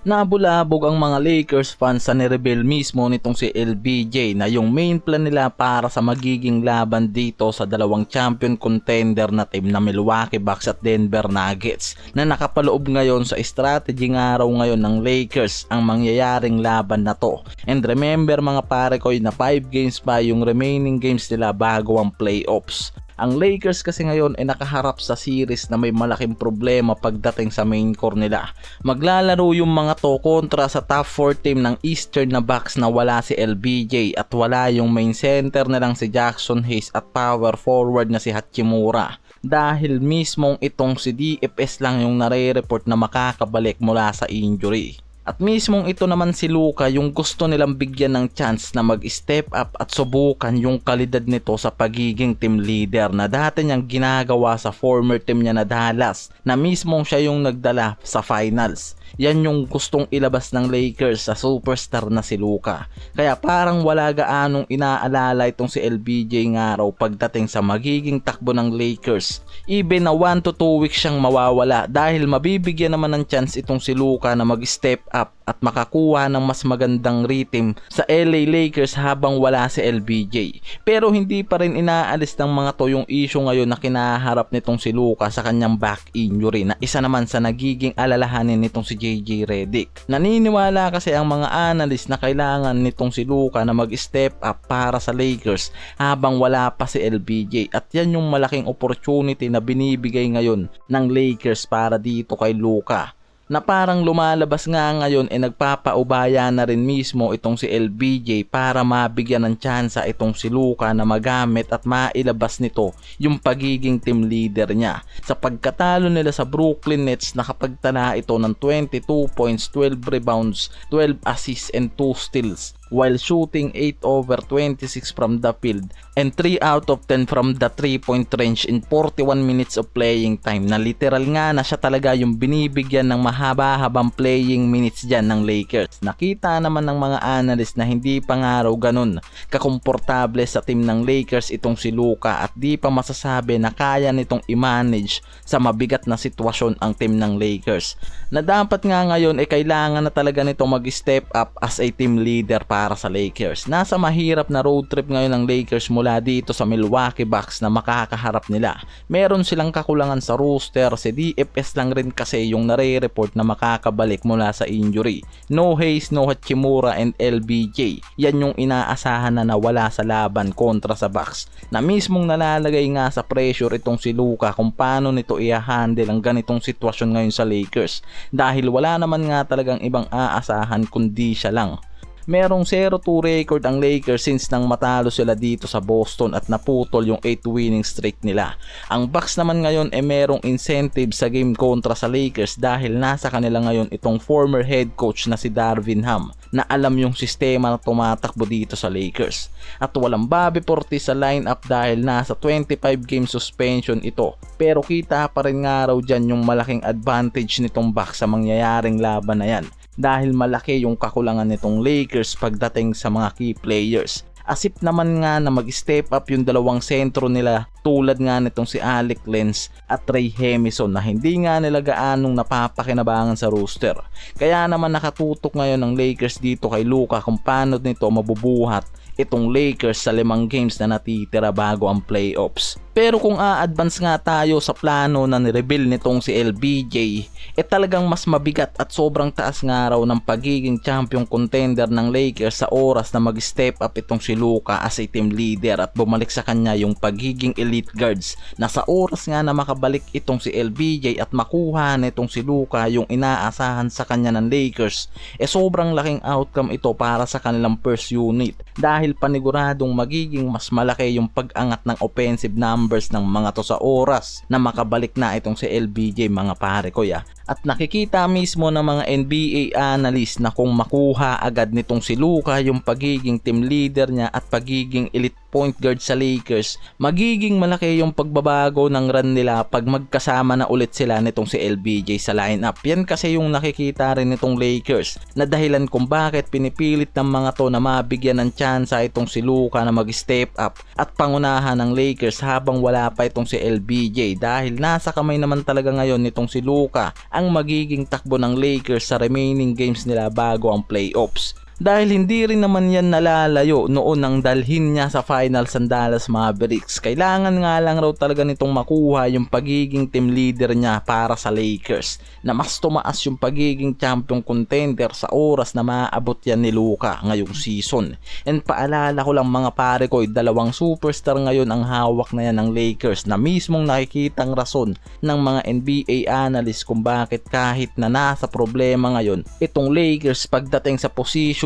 Nabulabog ang mga Lakers fans sa nireveal mismo nitong si LBJ na yung main plan nila para sa magiging laban dito sa dalawang champion contender na team na Milwaukee Bucks at Denver Nuggets na nakapaloob ngayon sa strategy araw ngayon ng Lakers ang mangyayaring laban na to. And remember mga pare ko na 5 games pa yung remaining games nila bago ang playoffs. Ang Lakers kasi ngayon ay nakaharap sa series na may malaking problema pagdating sa main core nila. Maglalaro yung mga to kontra sa top 4 team ng Eastern na Bucks na wala si LBJ at wala yung main center nilang si Jackson Hayes at power forward na si Hachimura. Dahil mismong itong si DFS lang yung nare-report na makakabalik mula sa injury. At mismong ito naman si Luka yung gusto nilang bigyan ng chance na mag-step up at subukan yung kalidad nito sa pagiging team leader na dati niyang ginagawa sa former team niya na Dallas na mismong siya yung nagdala sa finals. Yan yung gustong ilabas ng Lakers sa superstar na si Luka. Kaya parang wala gaanong inaalala itong si LBJ ngaraw pagdating sa magiging takbo ng Lakers. Even na 1 to 2 weeks siyang mawawala dahil mabibigyan naman ng chance itong si Luka na mag-step up at makakuha ng mas magandang rhythm sa LA Lakers habang wala si LBJ. Pero hindi pa rin inaalis ng mga to yung issue ngayon na kinaharap nitong si Luka sa kanyang back injury na isa naman sa nagiging alalahanin nitong si JJ Redick. Naniniwala kasi ang mga analyst na kailangan nitong si Luka na mag-step up para sa Lakers habang wala pa si LBJ at yan yung malaking opportunity na binibigay ngayon ng Lakers para dito kay Luka. Na parang lumalabas nga ngayon nagpapaubaya na rin mismo itong si LBJ para mabigyan ng tsansa itong si Luka na magamit at mailabas nito yung pagiging team leader niya. Sa pagkatalo nila sa Brooklyn Nets nakapagtala ito ng 22 points, 12 rebounds, 12 assists and 2 steals while shooting 8 over 26 from the field and 3 out of 10 from the 3-point range in 41 minutes of playing time na literal nga na siya talaga yung binibigyan ng mahaba-habang playing minutes dyan ng Lakers. Nakita naman ng mga analyst na hindi pa nga raw ganun kakomportable sa team ng Lakers itong si Luka at di pa masasabi na kaya nitong i-manage sa mabigat na sitwasyon ang team ng Lakers. Na dapat nga ngayon kailangan na talaga nitong mag-step up as a team leader para sa Lakers. Nasa mahirap na road trip ngayon ng Lakers mula dito sa Milwaukee Bucks na makakaharap nila. Meron silang kakulangan sa roster, si DFS lang rin kasi yung nare-report na makakabalik mula sa injury. No Hayes, no Hachimura and LBJ. Yan yung inaasahan na nawala sa laban kontra sa Bucks. Na mismong nalalagay nga sa pressure itong si Luka kung paano nito i-handle ang ganitong sitwasyon ngayon sa Lakers. Dahil wala naman nga talagang ibang aasahan kundi siya lang. Merong 0-2 record ang Lakers since nang matalo sila dito sa Boston at naputol yung 8 winning streak nila. Ang Bucks naman ngayon merong incentive sa game kontra sa Lakers dahil nasa kanila ngayon itong former head coach na si Darvin Ham na alam yung sistema na tumatakbo dito sa Lakers. At walang Bobby Portis sa lineup dahil nasa 25 game suspension ito. Pero kita pa rin nga raw dyan yung malaking advantage nitong Bucks sa mangyayaring laban na yan. Dahil malaki yung kakulangan nitong Lakers pagdating sa mga key players. Asip naman nga na mag-step up yung dalawang sentro nila tulad nga nitong si Alec Lenz at Trey Hemison na hindi nga nila gaanong napapakinabangan sa roster. Kaya naman nakatutok ngayon ng Lakers dito kay Luka kung paano nito mabubuhat itong Lakers sa 5 games na natitira bago ang playoffs. Pero kung a-advance nga tayo sa plano na nireveal nitong si LBJ, talagang mas mabigat at sobrang taas nga raw ng pagiging champion contender ng Lakers sa oras na mag-step up itong si Luka as a team leader at bumalik sa kanya yung pagiging elite guards na sa oras nga na makabalik itong si LBJ at makuha nitong si Luka yung inaasahan sa kanya ng Lakers, sobrang laking outcome ito para sa kanilang first unit dahil paniguradong magiging mas malaki yung pag-angat ng offensive numbers ng mga to sa oras na makabalik na itong si LBJ mga pare ko ya. At nakikita mismo ng mga NBA analyst na kung makuha agad nitong si Luka yung pagiging team leader niya at pagiging elite point guard sa Lakers, magiging malaki yung pagbabago ng run nila pag magkasama na ulit sila nitong si LBJ sa lineup. Yan kasi yung nakikita rin nitong Lakers na dahilan kung bakit pinipilit ng mga to na mabigyan ng tsansa itong si Luka na mag-step up at pangunahan ng Lakers habang wala pa itong si LBJ dahil nasa kamay naman talaga ngayon nitong si Luka ang magiging takbo ng Lakers sa remaining games nila bago ang playoffs. Dahil hindi rin naman yan nalalayo noon nang dalhin niya sa finals ang Dallas Mavericks. Kailangan nga lang raw talaga nitong makuha yung pagiging team leader niya para sa Lakers, na mas tumaas yung pagiging champion contender sa oras na maaabot yan ni Luka ngayong season. And paalala ko lang mga pare ko, dalawang superstar ngayon ang hawak na yan ng Lakers, na mismong nakikitang rason ng mga NBA analyst kung bakit kahit na nasa problema ngayon itong Lakers pagdating sa position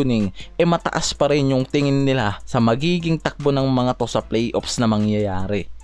mataas pa rin yung tingin nila sa magiging takbo ng mga to sa playoffs na mangyayari.